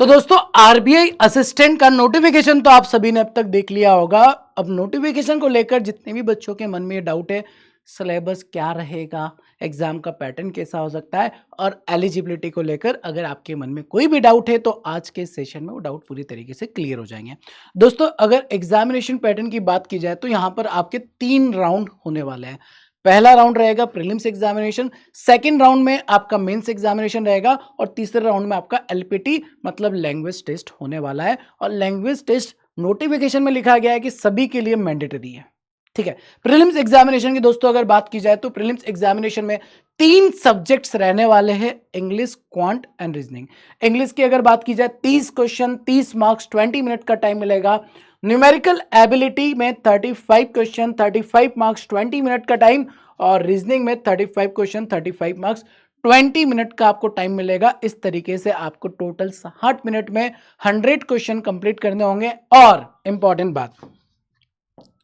तो दोस्तों RBI assistant का नोटिफिकेशन तो आप सभी ने अब तक देख लिया होगा। अब नोटिफिकेशन को लेकर जितने भी बच्चों के मन में ये डाउट है, सिलेबस क्या रहेगा, एग्जाम का पैटर्न कैसा हो सकता है और एलिजिबिलिटी को लेकर अगर आपके मन में कोई भी डाउट है तो आज के सेशन में वो डाउट पूरी तरीके से क्लियर हो जाएंगे। दोस्तों अगर एग्जामिनेशन पैटर्न की बात की जाए तो यहाँ पर आपके 3 राउंड होने वाले हैं। पहला राउंड रहेगा प्रीलिम्स एग्जामिनेशन, सेकंड राउंड में आपका मेंस एग्जामिनेशन रहेगा और तीसरे राउंड में आपका एलपीटी मतलब लैंग्वेज टेस्ट होने वाला है। और लैंग्वेज टेस्ट नोटिफिकेशन में लिखा गया है कि सभी के लिए मैंडेटरी है। ठीक है। प्रीलिम्स एग्जामिनेशन की दोस्तों अगर बात की जाए तो प्रीलिम्स एग्जामिनेशन में 3 सब्जेक्ट्स रहने वाले हैं, English, quant and reasoning. English की अगर बात की जाए 30 क्वेश्चन, 30 मार्क्स, 20 मिनट का टाइम मिलेगा। न्यूमेरिकल एबिलिटी में 35 क्वेश्चन, 35 मार्क्स, 20 मिनट का टाइम। और रीजनिंग में 35 क्वेश्चन, 35 मार्क्स, 20 मिनट का आपको टाइम मिलेगा। इस तरीके से आपको टोटल 60 मिनट में 100 क्वेश्चन कंप्लीट करने होंगे। और इंपॉर्टेंट बात,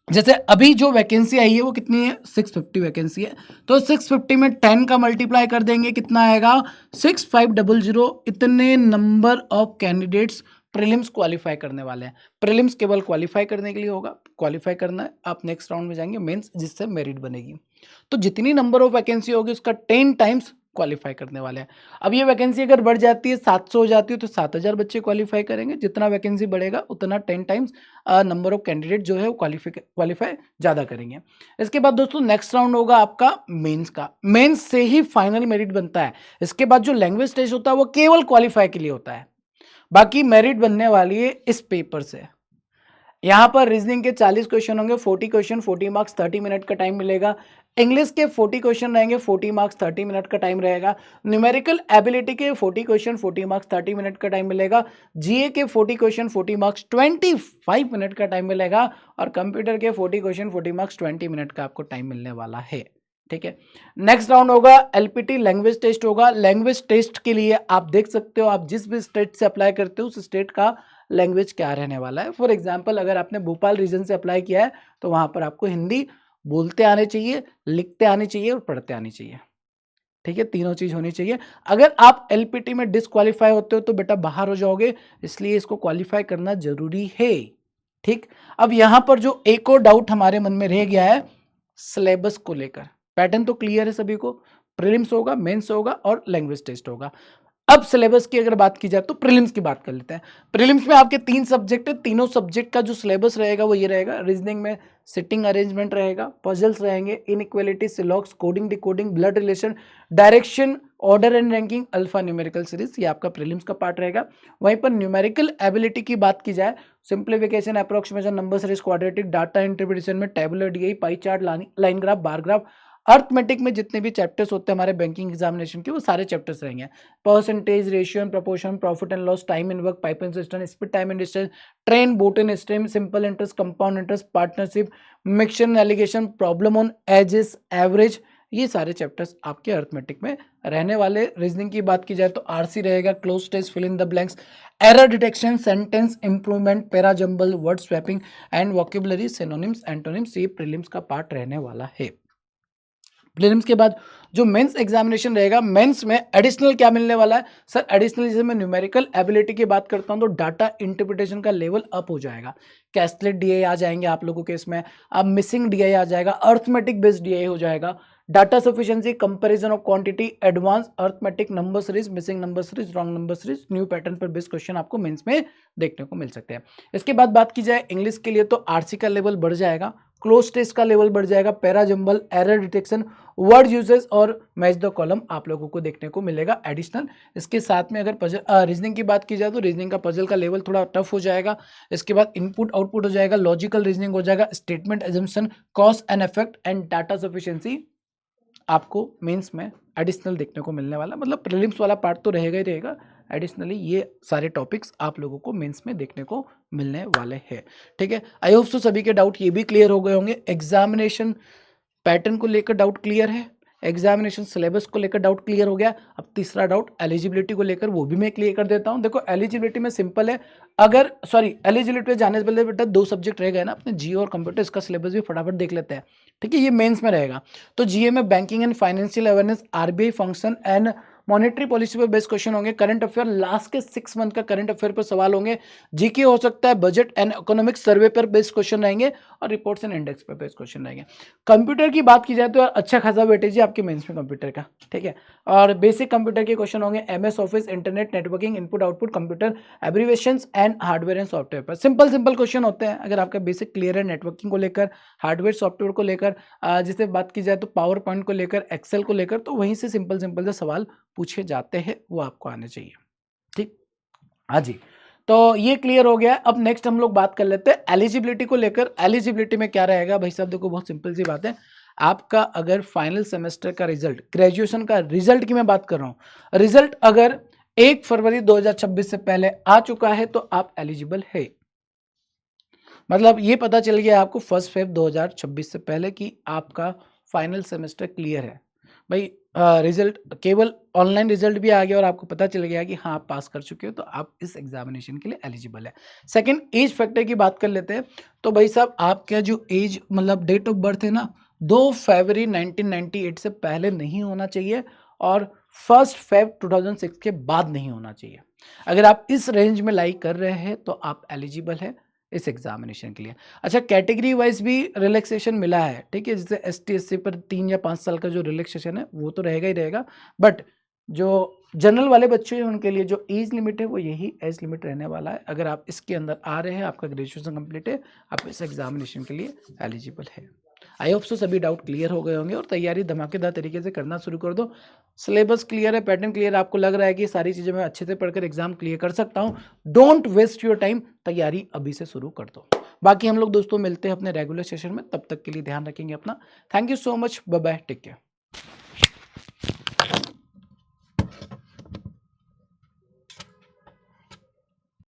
जैसे अभी जो वैकेंसी आई है वो कितनी है, 650 वैकेंसी है। तो 650 में 10 का मल्टीप्लाई कर देंगे, कितना आएगा, 6500। इतने number of candidates prelims qualify करने वाले हैं। प्रीलिम्स केवल क्वालिफाई करने के लिए होगा, क्वालिफाई करना है, आप नेक्स्ट राउंड में जाएंगे मेंस, जिससे मेरिट बनेगी। तो जितनी नंबर ऑफ वैकेंसी होगी उसका 10 टाइम्स क्वालिफाई करने वाले हैं। अब ये वैकेंसी अगर बढ़ जाती है, 700 हो जाती है, तो 7000 बच्चे क्वालिफाई करेंगे। जितना वैकेंसी बढ़ेगा उतना 10 टाइम्स नंबर ऑफ कैंडिडेट जो है वो क्वालिफाई ज्यादा करेंगे। इसके बाद दोस्तों नेक्स्ट राउंड होगा आपका मेंस का। मेंस से ही फाइनल मेरिट बनता है। इसके बाद जो लैंग्वेज टेस्ट होता है वो केवल क्वालिफाई के लिए होता है, बाकी मेरिट बनने वाली है इस पेपर से। यहां पर रीजनिंग के 40 क्वेश्चन होंगे, 40 क्वेश्चन, 40 मार्क्स, 30 मिनट का टाइम मिलेगा। इंग्लिश के 40 क्वेश्चन रहेंगे, 40 मार्क्स, 30 मिनट का टाइम रहेगा। न्यूमेरिकल एबिलिटी के 40 क्वेश्चन, 40 मार्क्स, 30 मिनट का टाइम मिलेगा। जीए के 40 क्वेश्चन, 40 मार्क्स, 25 मिनट का टाइम मिलेगा। और कंप्यूटर के 40 क्वेश्चन, 40 मार्क्स, 20 मिनट का आपको टाइम मिलने वाला है। ठीक है। नेक्स्ट राउंड होगा एलपीटी, लैंग्वेज टेस्ट होगा। लैंग्वेज टेस्ट के लिए आप देख सकते हो, आप जिस भी स्टेट से अप्लाई करते हो उस स्टेट का लैंग्वेज क्या रहने वाला है। फॉर एग्जाम्पल अगर आपने भोपाल रीजन से अप्लाई किया है तो वहां पर आपको हिंदी बोलते आने चाहिए, लिखते आने चाहिए और पढ़ते आनी चाहिए। ठीक है, तीनों चीज होनी चाहिए। अगर आप एलपीटी में डिसक्वालीफाई होते हो तो बेटा बाहर हो जाओगे, इसलिए इसको क्वालिफाई करना जरूरी है। ठीक। अब यहां पर जो एक और डाउट हमारे मन में रह गया है सिलेबस को लेकर। पैटर्न तो क्लियर है सभी को, प्रीलिम्स होगा, मेंस होगा और लैंग्वेज टेस्ट होगा। अब सिलेबस की अगर बात की जाए तो प्रीलिम्स की बात कर लेते हैं। प्रीलिम्स में आपके 3 सब्जेक्ट है, तीनों सब्जेक्ट का जो सिलेबस रहेगा वो ये रहेगा। रीजनिंग में सिटिंग अरेंजमेंट रहेगा, पजल्स रहेंगे, inequality, syllogism, coding, decoding, blood relation, direction, order and ranking, alpha numerical series, ये आपका प्रीलिम्स का पार्ट रहेगा। वहीं पर न्यूमेरिकल एबिलिटी की बात की जाए, simplification, approximation, number series, quadratic, data interpretation में tabular DI, pie chart, line graph, bar graph. Arithmetic में जितने भी चैप्टर्स होते हैं हमारे बैंकिंग एग्जामिनेशन के वो सारे चैप्टर्स रहेंगे। Percentage, ratio and proportion, profit and loss, time and work, pipe and system, speed, time and distance, train, boat and stream, simple interest, compound interest, partnership, mixture allegation, problem on edges, average, ये सारे chapters आपके arithmetic में रहने वाले। Reasoning की बात की जाए तो आरसी रहेगा, cloze test, fill in the blanks, error detection, sentence improvement, para jumble, word swapping and vocabulary, synonyms, antonyms, ये प्रीलिम्स का पार्ट रहने वाला है। प्रीलिम्स के बाद जो मेंस एग्जामिनेशन रहेगा, मेंस में एडिशनल क्या मिलने वाला है सर? एडिशनल जैसे मैं न्यूमेरिकल एबिलिटी की बात करता हूं तो डाटा इंटरप्रिटेशन का लेवल अप हो जाएगा। कैस्टलेट डीआई आ जाएंगे आप लोगों के इसमें, अब मिसिंग डीआई आ जाएगा, अर्थमेटिक बेस्ड डीआई हो जाएगा, data sufficiency, comparison of quantity, advance arithmetic, number series, missing number series, wrong number series, new pattern पर बेस्ड क्वेश्चन आपको मेंस में देखने को मिल सकते हैं। इसके बाद बात की जाए इंग्लिश के लिए तो आरसी का लेवल बढ़ जाएगा, क्लोज टेस्ट का लेवल बढ़ जाएगा, para jumble, error detection, word uses और मैच द कॉलम आप लोगों को देखने को मिलेगा एडिशनल। इसके साथ में अगर पजल रीजनिंग की बात की जाए तो रीजनिंग का पजल का लेवल थोड़ा टफ हो जाएगा। इसके बाद इनपुट आउटपुट हो जाएगा, लॉजिकल रीजनिंग हो जाएगा, statement assumption, cause and effect and data sufficiency आपको मेंस में एडिशनल देखने को मिलने वाला। मतलब प्रीलिम्स वाला पार्ट तो रहेगा ही रहेगा, एडिशनली ये सारे टॉपिक्स आप लोगों को मेंस में देखने को मिलने वाले हैं। ठीक है, आई होप सो सभी के डाउट ये भी क्लियर हो गए होंगे। एग्जामिनेशन पैटर्न को लेकर डाउट क्लियर है, एग्जामिनेशन सिलेबस को लेकर डाउट क्लियर हो गया। अब तीसरा डाउट एलिजिबिलिटी को लेकर, वो भी मैं क्लियर कर देता हूं। देखो एलिजिबिलिटी में सिंपल है, अगर एलिजिबिलिटी पे जाने से पहले बेटा 2 सब्जेक्ट रह गए ना अपने, जीए और कंप्यूटर, इसका सिलेबस भी फटाफट देख लेते हैं। ठीक है, ये मेंस में रहेगा। तो जीए में banking and financial awareness, RBI function and monetary policy पर बेस्ड क्वेश्चन होंगे, करंट अफेयर लास्ट के 6 मंथ का करंट अफेयर पर सवाल होंगे, जीके हो सकता है, बजट एंड इकोनॉमिक सर्वे पर बेस्ड क्वेश्चन रहेंगे और रिपोर्ट्स एंड इंडेक्स पर बेस्ड क्वेश्चन रहेंगे। कंप्यूटर की बात की जाए तो अच्छा खासा वेटेज है आपके मेंस में कंप्यूटर का, ठीक है। और बेसिक कंप्यूटर के क्वेश्चन होंगे MS office, internet networking, input output computer, abbreviations and hardware and software पर। सिंपल सिंपल क्वेश्चन होते हैं अगर आपका बेसिक क्लियर है नेटवर्किंग को लेकर, हार्डवेयर सॉफ्टवेयर को लेकर, जैसे बात की जाए तो पावर पॉइंट को लेकर, एक्सेल को लेकर, तो वहीं से सिंपल सिंपल से सवाल पूछे जाते हैं, वो आपको आने चाहिए, ठीक। हाँ जी, तो ये क्लियर हो गया। अब नेक्स्ट हम लोग बात कर लेते हैं एलिजिबिलिटी को लेकर। एलिजिबिलिटी में क्या रहेगा भाई साहब, देखो बहुत सिंपल सी बात है। आपका अगर फाइनल सेमेस्टर का रिजल्ट, ग्रेजुएशन का रिजल्ट की मैं बात कर रहा हूं, रिजल्ट अगर 1 फरवरी 2026 से पहले आ चुका है तो आप एलिजिबल है। मतलब ये पता चल गया आपको 1 फेब 2026 से पहले कि आपका फाइनल सेमेस्टर क्लियर है भाई। रिजल्ट केवल ऑनलाइन रिजल्ट भी आ गया और आपको पता चल गया कि हाँ आप पास कर चुके हो तो आप इस एग्जामिनेशन के लिए एलिजिबल है। सेकंड, एज फैक्टर की बात कर लेते हैं। तो भाई साहब आपका जो एज मतलब डेट ऑफ बर्थ है ना, 2 फरवरी 1998 से पहले नहीं होना चाहिए और 1 फेब 2006 के बाद नहीं होना चाहिए। अगर आप इस रेंज में लाई कर रहे हैं तो आप एलिजिबल है इस एग्जामिनेशन के लिए। अच्छा, कैटेगरी वाइज भी रिलैक्सेशन मिला है, ठीक है। जैसे एसटी एससी पर 3 या 5 साल का जो रिलैक्सेशन है वो तो रहेगा ही रहेगा, बट जो जनरल वाले बच्चे हैं उनके लिए जो एज लिमिट है वो यही एज लिमिट रहने वाला है। अगर आप इसके अंदर आ रहे हैं, आपका ग्रेजुएशन कंप्लीट है, आप इस एग्जामिनेशन के लिए एलिजिबल है। आई होप सो सभी डाउट क्लियर हो गए होंगे और तैयारी धमाकेदार तरीके से करना शुरू कर दो। सिलेबस क्लियर है, पैटर्न क्लियर, आपको लग रहा है कि सारी चीज़ें मैं अच्छे से पढ़कर एग्जाम क्लियर कर सकता हूँ, डोंट वेस्ट योर टाइम, तैयारी अभी से शुरू कर दो। बाकी हम लोग दोस्तों मिलते हैं अपने रेगुलर सेशन में, तब तक के लिए ध्यान रखेंगे अपना। Thank you so much, bye bye, take care.